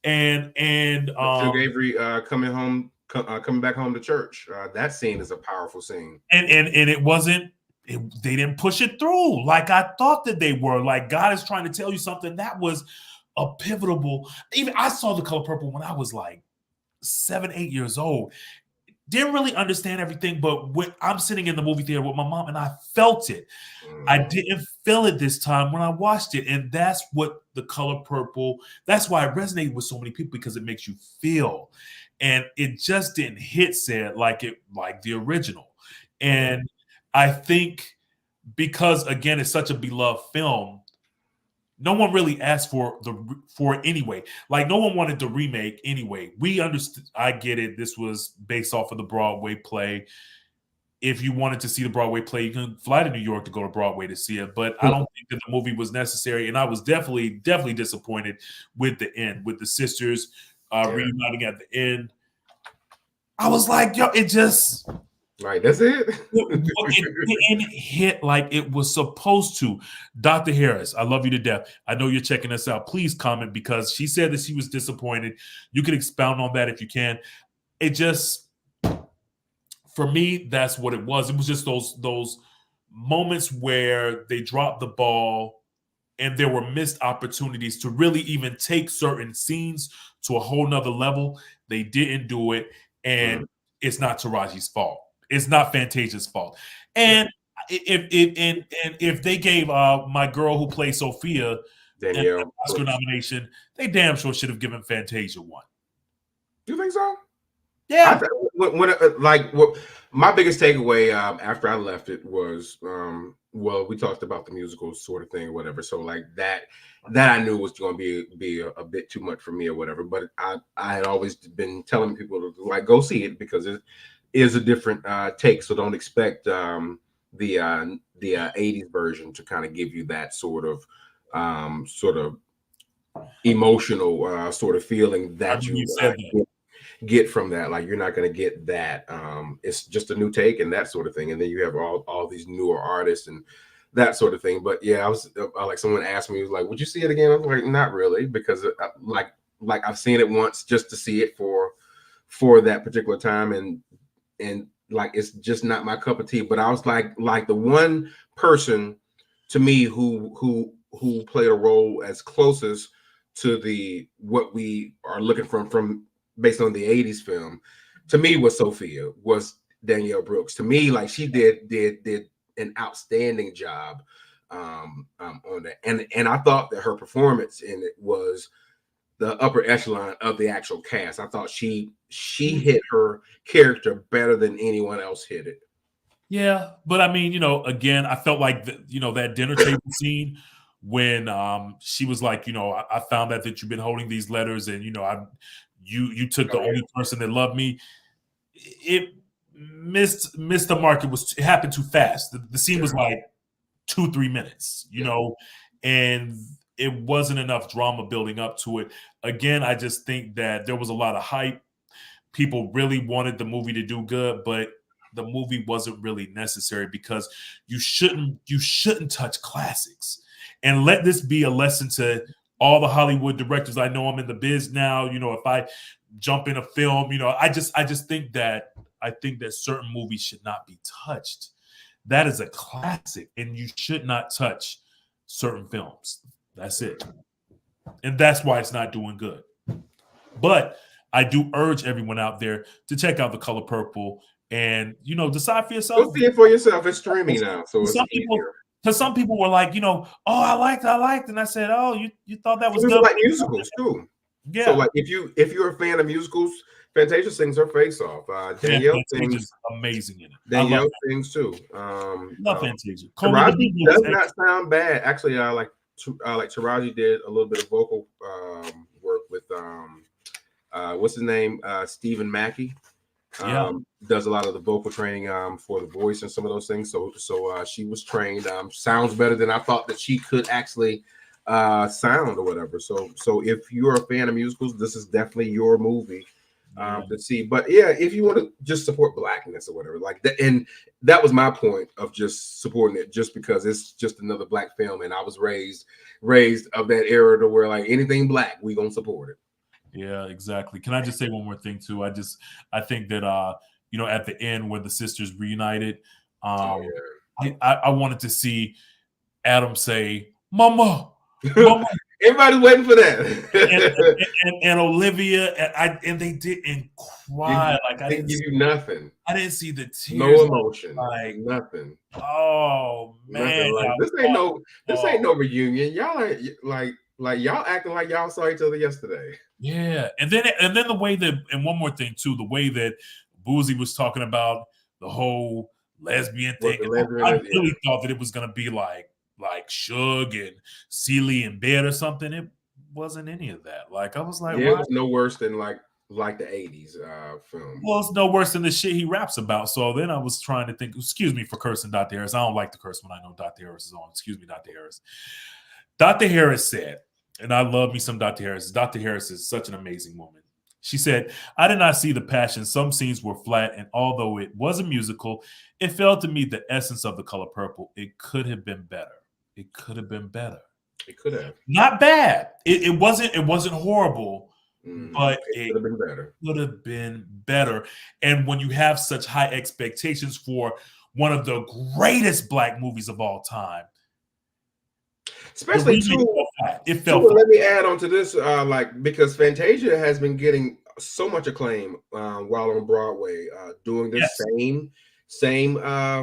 B: And
A: Suge Avery coming back home to church. That scene is a powerful scene.
B: And it wasn't. They didn't push it through like I thought that they were. Like, God is trying to tell you something. That was a pivotal. Even I saw The Color Purple when I was like 7, 8 years old. Didn't really understand everything, but when I'm sitting in the movie theater with my mom and I felt it. I didn't feel it this time when I watched it. And that's what The Color Purple, that's why it resonated with so many people, because it makes you feel. and it just didn't hit said like the original. And I think because again it's such a beloved film, no one really asked for it anyway. Like no one wanted the remake anyway. We understood. I get it. This was based off of the Broadway play. If you wanted to see the Broadway play, you can fly to New York to go to Broadway to see it. But I don't think that the movie was necessary. And I was definitely disappointed with the end, with the sisters reuniting at the end. I was like, yo, it just...
A: Right, that's it.
B: It didn't hit like it was supposed to. Dr. Harris, I love you to death. I know you're checking us out. Please comment, because she said that she was disappointed. You can expound on that if you can. It just... For me, that's what it was. It was just those moments where they dropped the ball and there were missed opportunities to really even take certain scenes to a whole nother level. They didn't do it, and it's not Taraji's fault. It's not Fantasia's fault. And if they gave my girl who plays Sophia an Oscar nomination, they damn sure should have given Fantasia one.
A: You think so?
B: Yeah.
A: My biggest takeaway after I left it was, well, we talked about the musical sort of thing or whatever. So like that I knew was going to be a bit too much for me or whatever. But I had always been telling people to like go see it because it is a different take. So don't expect the 80s version to kind of give you that sort of emotional sort of feeling that you get from that. Like you're not going to get that. It's just a new take and that sort of thing. And then you have all these newer artists and that sort of thing. But yeah, I was like, someone asked me, was like, would you see it again? I was like, not really, because like I've seen it once just to see it for that particular time, and like it's just not my cup of tea. But I was like the one person to me who played a role as closest to what we are looking from based on the 80s film, to me was Danielle Brooks. To me, like she did an outstanding job on that. And I thought that her performance in it was the upper echelon of the actual cast. I thought she hit her character better than anyone else hit it.
B: Yeah, but I mean, again, I felt like that dinner table scene when she was like, I found out that you've been holding these letters, and you took the only person that loved me. It missed the mark. It happened too fast. The scene was like 2-3 minutes, and it wasn't enough drama building up to it. Again, I just think that there was a lot of hype. People really wanted the movie to do good, but the movie wasn't really necessary, because you shouldn't touch classics. And let this be a lesson to all the Hollywood directors. I know I'm in the biz now. If I jump in a film, I just think that certain movies should not be touched. That is a classic, and you should not touch certain films. That's it. And that's why it's not doing good. But I do urge everyone out there to check out The Color Purple and, decide for yourself.
A: Go see it for yourself. It's streaming now, so it's easier.
B: Because some people were like, oh, I liked, and I said, oh, you thought that was good.
A: Like musicals too.
B: Yeah.
A: So like if you're a fan of musicals, Fantasia sings her face off. Danielle sings
B: amazing in it.
A: Danielle sings too.
B: Love Fantasia.
A: Taraji does not sound bad. Actually, like Taraji did a little bit of vocal work with what's his name? Stephen Mackey. Does a lot of the vocal training for The Voice and some of those things. So she was trained. Sounds better than I thought that she could actually sound or whatever. So if you're a fan of musicals, this is definitely your movie to see. But yeah, if you want to just support Blackness or whatever, like that, and that was my point of just supporting it, just because it's just another Black film, and I was raised of that era to where like anything Black, we gonna support it.
B: Yeah, exactly. Can I just say one more thing too? I think that at the end where the sisters reunited, I wanted to see Adam say, "Mama."
A: Everybody's waiting for that.
B: and Olivia and they didn't cry. Like I didn't
A: give you nothing.
B: I didn't see the tears.
A: No emotion.
B: Like
A: nothing.
B: Oh man.
A: Like, this ain't no reunion. Y'all are like Like y'all acting like y'all saw each other yesterday.
B: Yeah, and then the way that, and one more thing too, the way that Boozy was talking about the whole lesbian thing. I really thought that it was gonna be like Suge and Celie in bed or something. It wasn't any of that. Like I was like,
A: yeah, it was no worse than like the 80s film.
B: Well, it's no worse than the shit he raps about. So then I was trying to think, excuse me for cursing Dr. Harris. I don't like to curse when I know Dr. Harris is on. Excuse me, Dr. Harris. Dr. Harris said, and I love me some Dr. Harris. Dr. Harris is such an amazing woman. She said, I did not see the passion. Some scenes were flat, and although it was a musical, it failed to meet the essence of The Color Purple. It could have been better. It could have been better.
A: It could have.
B: Not bad. It wasn't horrible, but
A: it could have been better.
B: Could have been better. And when you have such high expectations for one of the greatest Black movies of all time,
A: especially too,
B: it felt.
A: Let me add on to this, because Fantasia has been getting so much acclaim while on Broadway, doing this same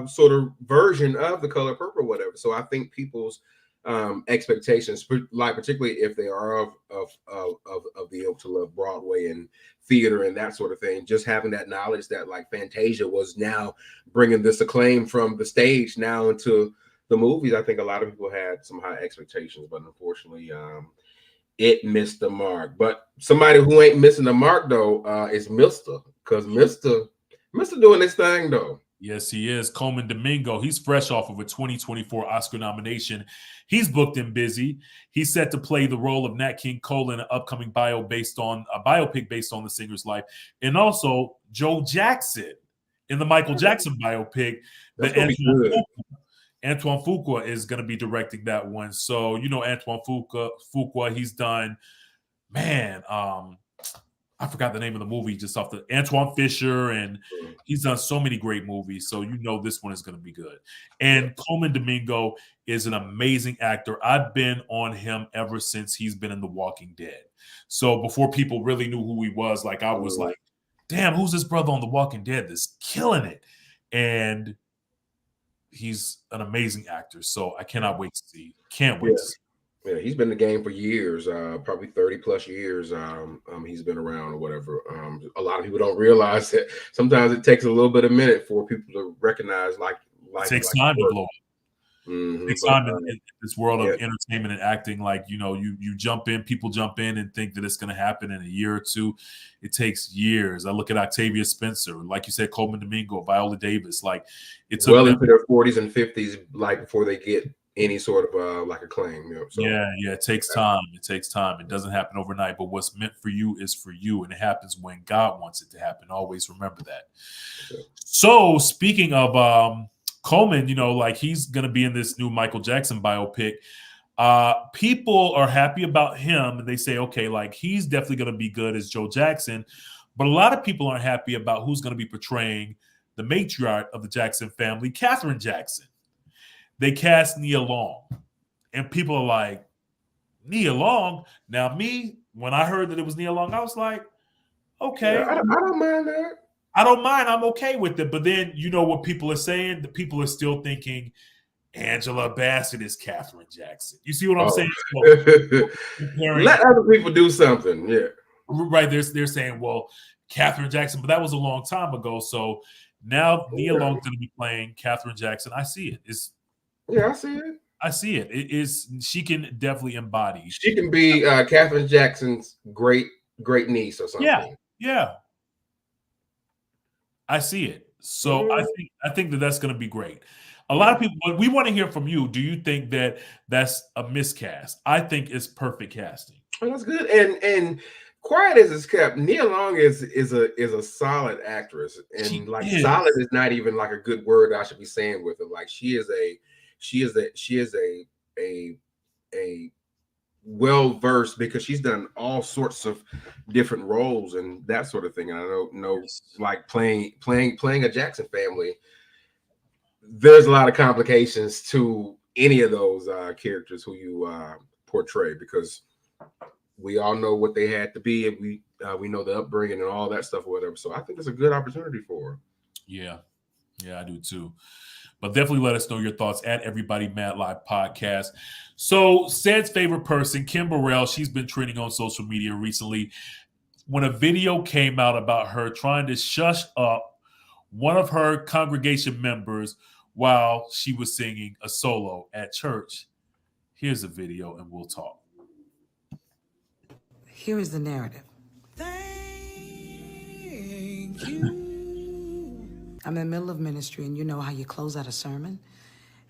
A: sort of version of The Color Purple, or whatever. So I think people's expectations, like particularly if they are of the ilk to love Broadway and theater and that sort of thing, just having that knowledge that like Fantasia was now bringing this acclaim from the stage now into the movies, I think a lot of people had some high expectations, but unfortunately, it missed the mark. But somebody who ain't missing the mark though is Mr. Because Mr. doing this thing though.
B: Yes, he is. Coleman Domingo. He's fresh off of a 2024 Oscar nomination. He's booked and busy. He's set to play the role of Nat King Cole in an upcoming biopic based on the singer's life, and also Joe Jackson in the Michael Jackson biopic. Antoine Fuqua is going to be directing that one. So, you know, Antoine Fuqua, he's done, I forgot the name of the movie just off the Antoine Fisher, and he's done so many great movies. So, you know, this one is going to be good. And Coleman Domingo is an amazing actor. I've been on him ever since he's been in The Walking Dead. So before people really knew who he was, like I was like, damn, who's this brother on The Walking Dead that's killing it? And he's an amazing actor, so I cannot wait to see. Can't wait to see.
A: Yeah, he's been in the game for years, probably 30 plus years. He's been around or whatever. A lot of people don't realize that sometimes it takes a little bit of minute for people to recognize
B: it takes time to blow up. It takes time in this world of entertainment and acting. Like, you know, you jump in, people jump in and think that it's going to happen in a year or two. It takes years. I look at Octavia Spencer, like you said, Coleman Domingo, Viola Davis. Like it's
A: well into their 40s and 50s, like before they get any sort of like acclaim. You know, so.
B: Yeah, it takes time. It takes time. It doesn't happen overnight. But what's meant for you is for you, and it happens when God wants it to happen. Always remember that. Okay. So speaking of Coleman, you know, like he's going to be in this new Michael Jackson biopic. People are happy about him, and they say, okay, like he's definitely going to be good as Joe Jackson. But a lot of people aren't happy about who's going to be portraying the matriarch of the Jackson family, Katherine Jackson. They cast Nia Long, and people are like, Nia Long? Now, me, when I heard that it was Nia Long, I was like, okay.
A: Yeah, I don't mind that.
B: I don't mind. I'm okay with it. But then, you know what people are saying? The people are still thinking Angela Bassett is Katherine Jackson. You see what I'm saying? So,
A: let other people do something. Yeah.
B: Right. They're saying, well, Katherine Jackson, but that was a long time ago. So now Nia Long's going to be playing Katherine Jackson. I see it.
A: I see it.
B: I see it. It is. She can definitely embody.
A: She can be Katherine Jackson's great niece or something.
B: Yeah. I see it. So I think that's going to be great. A lot of people. We want to hear from you. Do you think that that's a miscast? I think it's perfect casting.
A: Oh, that's good. And quiet as it's kept, Nia Long is a solid actress, and solid is not even like a good word I should be saying with her. Like she is a well versed, because she's done all sorts of different roles and that sort of thing. And I don't know, like playing a Jackson family, there's a lot of complications to any of those characters who you portray, because we all know what they had to be, and we know the upbringing and all that stuff or whatever. So I think it's a good opportunity for her.
B: Yeah, I do too. But definitely let us know your thoughts at Everybody Mad Live Podcast. So, Said's favorite person, Kim Burrell, she's been trending on social media recently when a video came out about her trying to shush up one of her congregation members while she was singing a solo at church. Here's a video and we'll talk.
J: Here is the narrative. Thank you. I'm in the middle of ministry, and you know how you close out a sermon?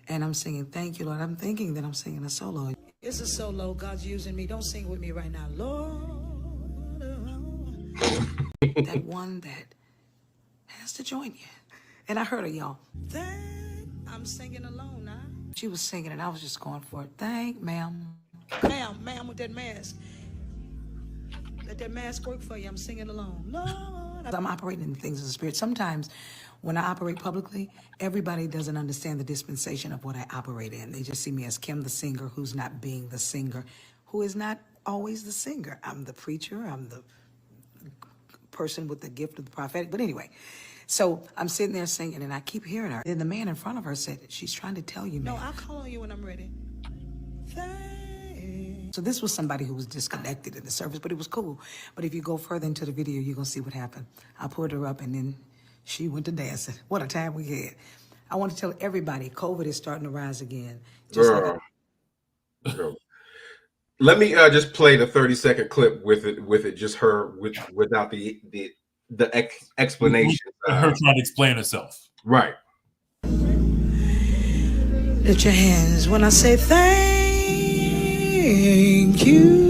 J: And I'm singing, thank you, Lord. I'm thinking that I'm singing a solo. It's a solo. God's using me. Don't sing with me right now. Lord. That one that has to join you. And I heard her, y'all. I'm singing alone now. She was singing, and I was just going for it. Thank, ma'am. Ma'am, with that mask. Let that mask work for you. I'm singing alone. Lord. I'm operating in the things of the Spirit. Sometimes when I operate publicly, everybody doesn't understand the dispensation of what I operate in. They just see me as Kim, the singer, who's not being the singer, who is not always the singer. I'm the preacher. I'm the person with the gift of the prophetic. But anyway, so I'm sitting there singing, and I keep hearing her. And the man in front of her said, she's trying to tell you, man. No, I'll call on you when I'm ready. So this was somebody who was disconnected in the service, but it was cool. But if you go further into the video, you're going to see what happened. I pulled her up, and then she went to dancing. What a time we had. I want to tell everybody, COVID is starting to rise again.
A: Girl. Let me just play the 30-second clip with it, just her without the explanation.
B: Her trying to explain herself.
A: Right.
J: Lift your hands when I say thank you.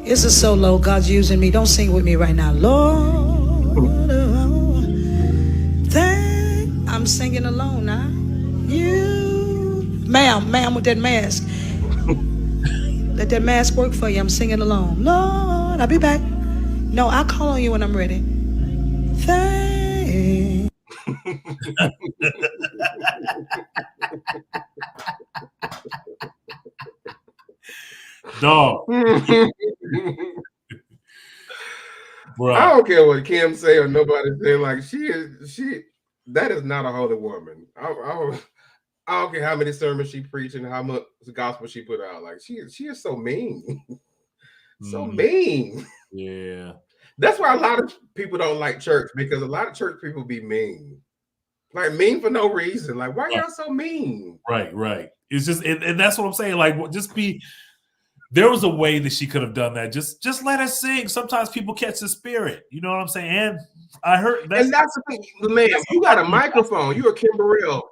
J: It's a solo. God's using me. Don't sing with me right now. Lord. I'm singing alone now. You, ma'am, with that mask. Let that mask work for you. I'm singing alone. Lord, I'll be back. No, I'll call on you when I'm ready. Thank.
B: Dog.
A: Bro. I don't care what Kim say or nobody say. Like she that is not a holy woman. I don't care how many sermons she preached and how much gospel she put out. Like she is so mean. So mean.
B: Yeah.
A: That's why a lot of people don't like church, because a lot of church people be mean. Like mean for no reason. Like, why y'all so mean?
B: Right. It's just and that's what I'm saying. Like, just be. There was a way that she could have done that. Just let her sing. Sometimes people catch the spirit. You know what I'm saying? And I heard
A: that's the thing, man. You got a microphone. You're a Kim Burrell.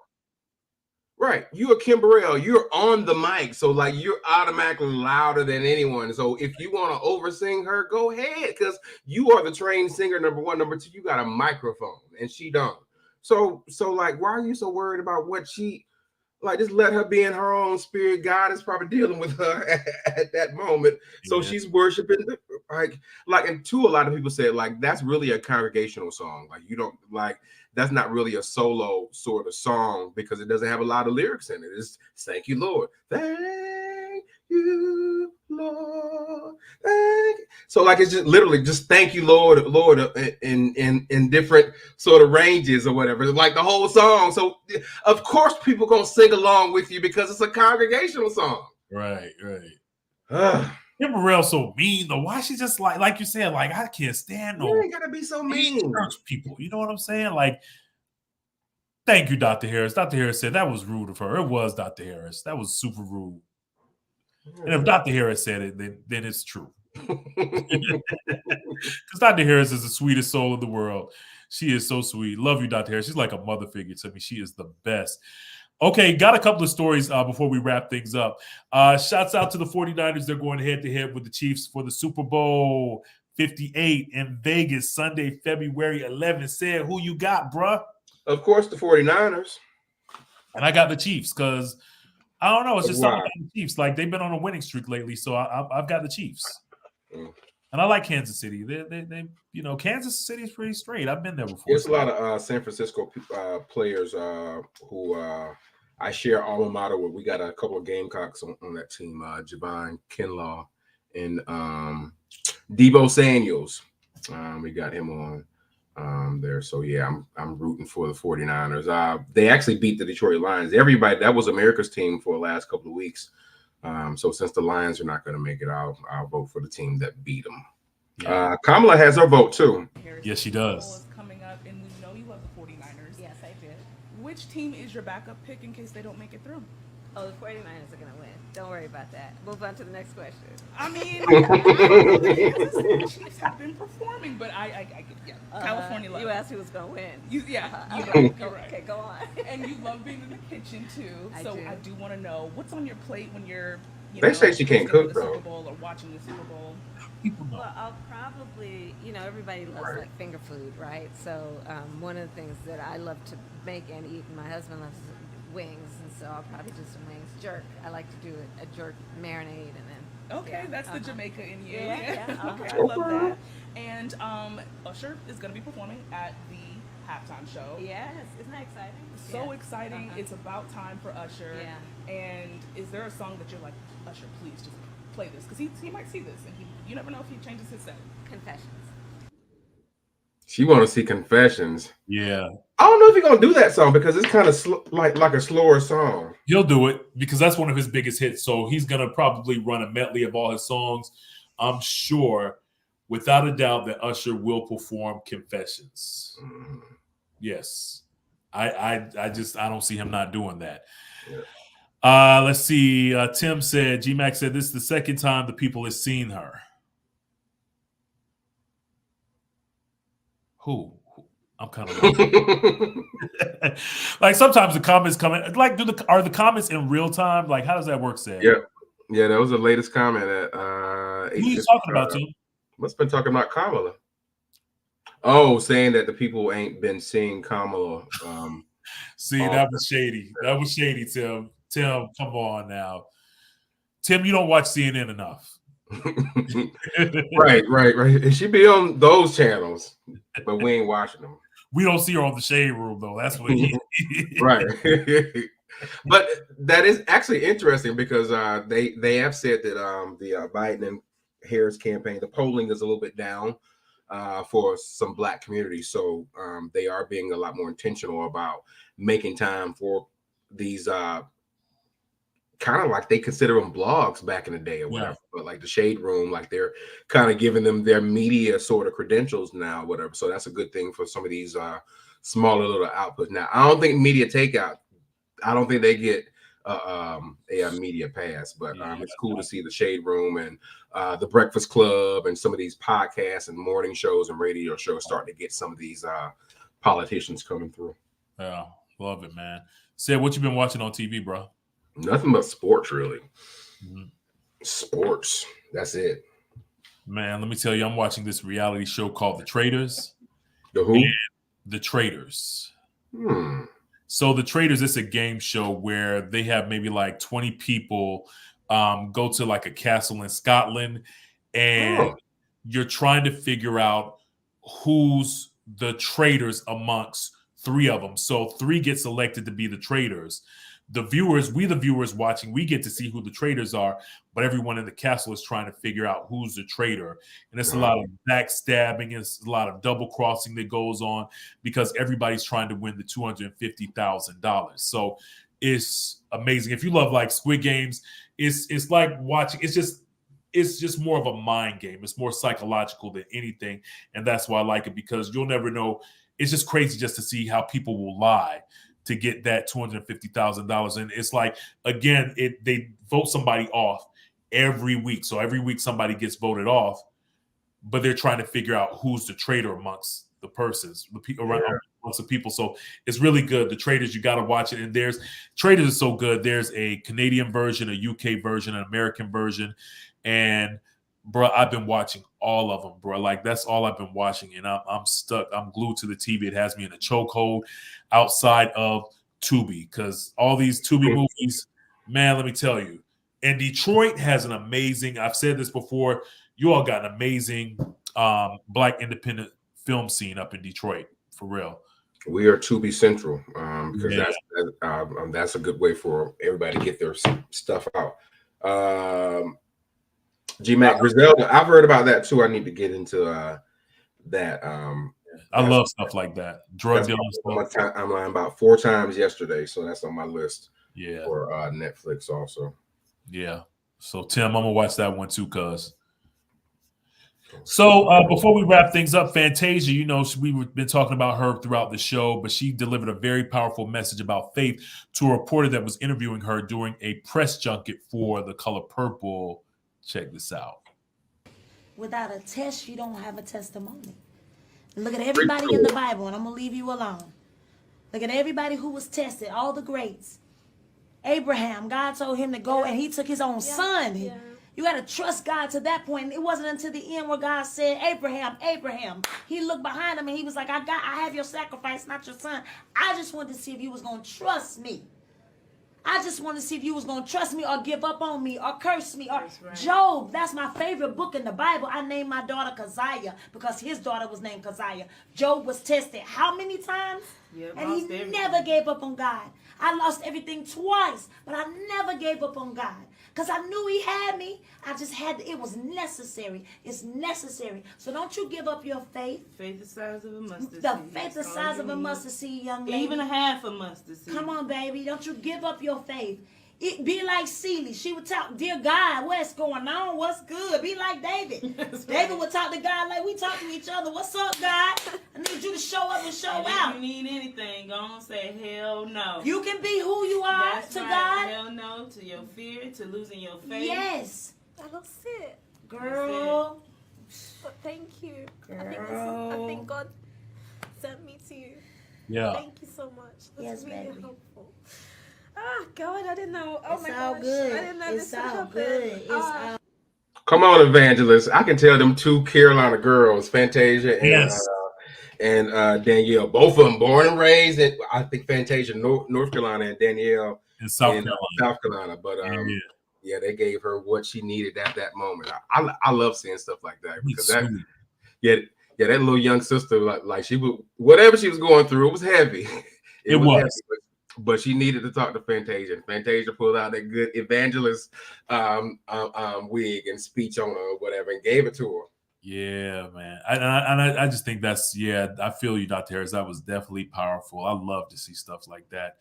A: Right. You're a Kim Burrell. You're on the mic. So like you're automatically louder than anyone. So if you want to oversing her, go ahead, because you are the trained singer, number one. Number two, you got a microphone and she don't. So like, why are you so worried about what she like? Just let her be in her own spirit. God is probably dealing with her at that moment. So she's worshiping like and two, a lot of people said like that's really a congregational song. Like you don't like that's not really a solo sort of song because it doesn't have a lot of lyrics in it. It's thank you, Lord. Thank you, Lord. Thank you. So like it's just literally just thank you, Lord, in different sort of ranges or whatever. It's like the whole song. So of course people gonna sing along with you because it's a congregational song.
B: Right. Kim Burrell's so mean though. Why she just like you said, like I can't stand no.
A: You ain't gotta be so mean.
B: Church people, you know what I'm saying? Like, thank you, Dr. Harris. Dr. Harris said that was rude of her. It was Dr. Harris. That was super rude. And if Dr. Harris said it, then it's true. Because Dr. Harris is the sweetest soul in the world. She is so sweet. Love you, Dr. Harris. She's like a mother figure to me. She is the best. Okay, got a couple of stories before we wrap things up. Shouts out to the 49ers. They're going head-to-head with the Chiefs for the Super Bowl 58 in Vegas, Sunday, February 11th. Said, who you got, bruh?
A: Of course, the 49ers.
B: And I got the Chiefs because, I don't know, it's just something about the Chiefs. Like, they've been on a winning streak lately, so I've got the Chiefs. And I like Kansas City. They Kansas City is pretty straight. I've been there before.
A: There's a lot of San Francisco players who I share alma mater with. We got a couple of Gamecocks on that team, Javon Kinlaw and Debo Samuels. We got him on. there. So yeah, I'm rooting for the 49ers. They actually beat the Detroit Lions. Everybody, that was America's team for the last couple of weeks. So since the Lions are not going to make it, I'll vote for the team that beat them. Yeah. Kamala has her vote too.
B: Yes, she does.
K: Coming up, and we know you love the 49ers.
F: Yes, I do.
K: Which team is your backup pick in case they don't make it through?
F: Oh, the 49ers are going to win. Don't worry about that. Move on to the next question.
K: I mean, the Chiefs have been performing, but I yeah, California love.
F: You asked who was going to win.
K: You're right.
F: Okay, go on.
K: And you love being in the kitchen too. I do want to know what's on your plate when you're.
A: They say she can't cook
K: the
A: though.
K: Super Bowl or watching the Super Bowl.
F: Well, I'll probably, everybody loves like finger food, right? So one of the things that I love to make and eat, and my husband loves wings, and so I'll probably do some wings. Jerk. I like to do a jerk marinade, and then.
K: Okay, that's the Jamaica in you.
F: Yeah.
K: Okay, I love that. And Usher is going to be performing at the halftime show.
F: Yes, isn't that exciting?
K: So exciting. It's about time for Usher.
F: Yeah.
K: And is there a song that you're like, Usher, please just play this? Because he might see this, and you never know if he changes his set.
F: Confessions.
A: She want to see Confessions.
B: Yeah.
A: I don't know if he's gonna do that song because it's kind of like a slower song.
B: He'll do it because that's one of his biggest hits. So he's gonna probably run a medley of all his songs. I'm sure, without a doubt, that Usher will perform Confessions. Yes. I don't see him not doing that. Yeah. Let's see. Tim said, G-Mac said, this is the second time the people have seen her. Who? I'm kind of like sometimes the comments come in. Like, are the comments in real time? Like, how does that work, Sam?
A: Yeah, that was the latest comment at
B: who are you talking about, Tim?
A: Must have been talking about Kamala. Oh, saying that the people ain't been seeing Kamala.
B: See, that was shady. That was shady, Tim. Tim, come on now. Tim, you don't watch CNN enough.
A: Right. And she be on those channels, but we ain't watching them.
B: We don't see her on the Shade Room, though. That's what he
A: right. But that is actually interesting because they have said that the Biden and Harris campaign, the polling is a little bit down for some Black communities. So they are being a lot more intentional about making time for these kind of like they consider them blogs back in the day or whatever, but like the Shade Room, like they're kind of giving them their media sort of credentials now, whatever. So that's a good thing for some of these smaller little outputs. Now, I don't think Media Takeout, I don't think they get a media pass, but it's cool to see the Shade Room and the Breakfast Club and some of these podcasts and morning shows and radio shows starting to get some of these politicians coming through.
B: Yeah, love it, man. Sid, what you been watching on TV, bro?
A: Nothing but sports, really. Sports. That's it.
B: Man, let me tell you, I'm watching this reality show called The Traitors.
A: The who?
B: The Traitors. So The Traitors, it's a game show where they have maybe like 20 people go to like a castle in Scotland, and you're trying to figure out who's the traitors amongst three of them. So 3 get selected to be the traitors. The viewers watching, we get to see who the traitors are, but everyone in the castle is trying to figure out who's the traitor. And it's a lot of backstabbing, it's a lot of double crossing that goes on because everybody's trying to win the $250,000. So it's amazing. If you love like Squid Games, it's like watching, it's just more of a mind game. It's more psychological than anything. And that's why I like it, because you'll never know. It's just crazy just to see how people will lie to get that $250,000. And it's like, again, they vote somebody off every week. So every week somebody gets voted off, but they're trying to figure out who's the traitor amongst the persons, the people around amongst the people. So it's really good. The Traitors, you got to watch it. And Traitors is so good. There's a Canadian version, a UK version, an American version. And bro, I've been watching all of them, bro. Like, that's all I've been watching, and I'm stuck. I'm glued to the TV. It has me in a chokehold outside of Tubi, because all these Tubi movies, man, let me tell you. And Detroit has an amazing, I've said this before, you all got an amazing Black independent film scene up in Detroit, for real.
A: We are Tubi Central, because that's a good way for everybody to get their stuff out. G-Mac Griselda, I've heard about that too. I need to get into that.
B: I love stuff like that. Drug dealing stuff.
A: I'm lying about 4 times yesterday, so that's on my list.
B: Yeah.
A: For Netflix also.
B: Yeah. So Tim, I'm gonna watch that one too, cuz. So before we wrap things up, Fantasia, you know, we've been talking about her throughout the show, but she delivered a very powerful message about faith to a reporter that was interviewing her during a press junket for The Color Purple. Check this out.
L: Without a test, you don't have a testimony. Look at everybody in the Bible, and I'm going to leave you alone. Look at everybody who was tested, all the greats. Abraham, God told him to go, and he took his own son. Yeah. You got to trust God to that point. It wasn't until the end where God said, Abraham, Abraham. He looked behind him, and he was like, I have your sacrifice, not your son. I just wanted to see if you was going to trust me. I just wanted to see if you was going to trust me or give up on me or curse me. Or Job, that's my favorite book in the Bible. I named my daughter Keziah because his daughter was named Keziah. Job was tested how many times? Yeah, and he never gave up on God. I lost everything twice, but I never gave up on God. Because I knew he had me. I just had to, it was necessary. It's necessary. So don't you give up your faith.
M: Faith the size of a mustard seed.
L: The faith the size of a mustard seed, young lady.
M: Even a half a mustard seed.
L: Come on, baby. Don't you give up your faith. Be like Celie. She would talk, dear God, what's going on? What's good? Be like David. David would talk to God like we talk to each other. What's up, God? I need you to show up and show out.
M: If you need anything, go on, say hell no.
L: You can be who you are.
M: That's
L: to
M: right.
L: God.
M: Hell no to your fear, to losing your faith.
L: Yes.
F: I don't see it.
L: Girl.
F: But thank you.
L: Girl.
F: I think God sent me to you.
B: Yeah.
F: Thank you so much. That's
L: yes,
F: really
L: baby.
F: helpful. Ah, God, I didn't know. Oh,
L: it's
F: my
L: all
F: gosh.
L: good.
F: I didn't know
L: it's
F: this would
L: all
F: happen.
L: good. It's all
A: Come on, Evangelist. I can tell them 2 Carolina girls, Fantasia and Danielle, both of them born and raised in, I think Fantasia, North Carolina, and Danielle
B: in South
A: Carolina. But yeah, they gave her what she needed at that moment. I love seeing stuff like that because that little young sister, like she would, whatever she was going through, it was heavy. It was heavy, but she needed to talk to Fantasia. Fantasia pulled out that good evangelist wig and speech on her or whatever and gave it to her.
B: Yeah, man. I just think that's, I feel you, Dr. Harris. That was definitely powerful. I love to see stuff like that.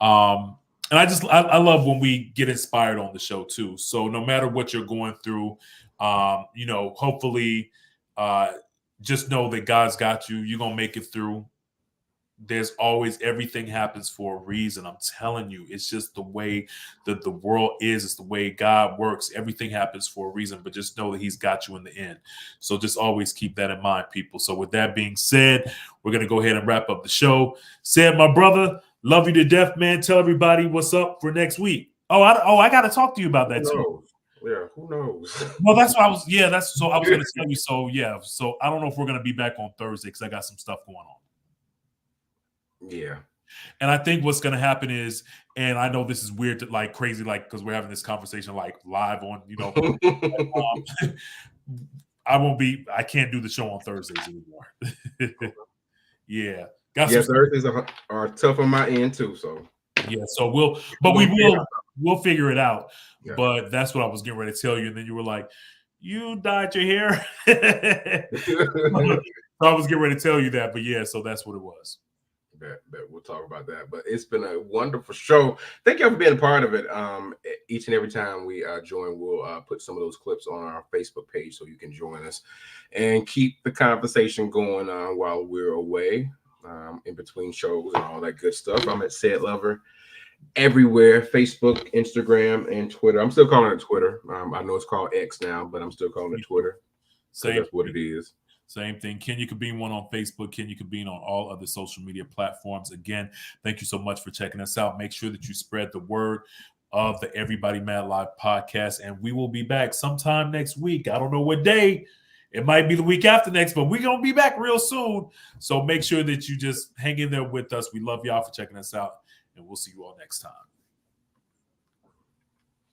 B: And I love when we get inspired on the show too. So no matter what you're going through, hopefully just know that God's got you. You're going to make it through. There's always, everything happens for a reason. I'm telling you, it's just the way that the world is. It's the way God works. Everything happens for a reason, but just know that he's got you in the end. So just always keep that in mind, people. So with that being said, we're going to go ahead and wrap up the show. Said, my brother, love you to death, man. Tell everybody what's up for next week. I got to talk to you about that too.
A: Yeah, who knows?
B: Well, that's what I was. Yeah, so I was going to tell you. So yeah, so I don't know if we're going to be back on Thursday because I got some stuff going on.
A: Yeah.
B: And I think what's going to happen is, and I know this is weird, to, like crazy, like because we're having this conversation like live on, I can't do the show on Thursdays anymore. Yeah.
A: Thursdays are tough on my end too. So
B: yeah, so we'll figure it out. Yeah. But that's what I was getting ready to tell you, and then you were like, "You dyed your hair." So I was getting ready to tell you that, but yeah, so that's what it was.
A: Bet we'll talk about that. But it's been a wonderful show. Thank you for being a part of it. Each and every time we join, we'll put some of those clips on our Facebook page so you can join us and keep the conversation going while we're away, in between shows and all that good stuff. I'm at Said Lover everywhere: Facebook, Instagram, and Twitter. I'm still calling it Twitter. I know it's called X now, but I'm still calling it Twitter. So that's what it is.
B: Same thing. Kenya Kabine one on Facebook. Kenya Kabine on all other social media platforms. Again, thank you so much for checking us out. Make sure that you spread the word of the Everybody Mad Live podcast. And we will be back sometime next week. I don't know what day. It might be the week after next, but we're going to be back real soon. So make sure that you just hang in there with us. We love y'all for checking us out. And we'll see you all next time.